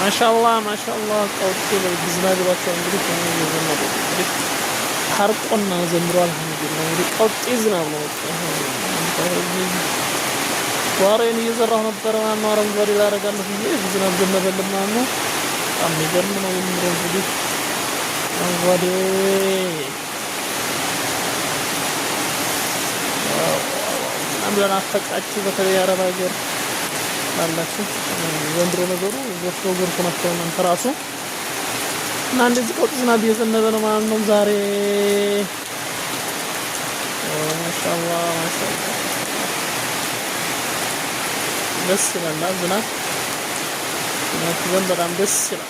ማሻአላህ ቀውጤ ዝናባቸው እንግዲህ የዘነበው እንግዲህ ታርቆና ዘንድሮ አልሐምዱሊላህ እንግዲህ ቀውጤ ዝናብ ነው። ጓሮዬን እየዘራሁ ነበረ ማነው አረንጓዴ ላደርጋለሁ ብዬ ዝናብ ዘነበልን ማነው። በጣም የሚገርም ነው ዘንድሮ እንግዲህ አረንጓዴ ዝናብ ለናፈቃችሁ በተለይ አረብ ሀገር አላችሁ ዘንድሮ ነገሩ ጎርፍ ናቸው እናንተ ራሱ እና እንደዚህ ቀውጥ ዝናብ እየዘነበ ነው ማለት ነው ዛሬ። ማሻአላህ ደስ ይላል ዝናብ በጣም ደስ ይላል።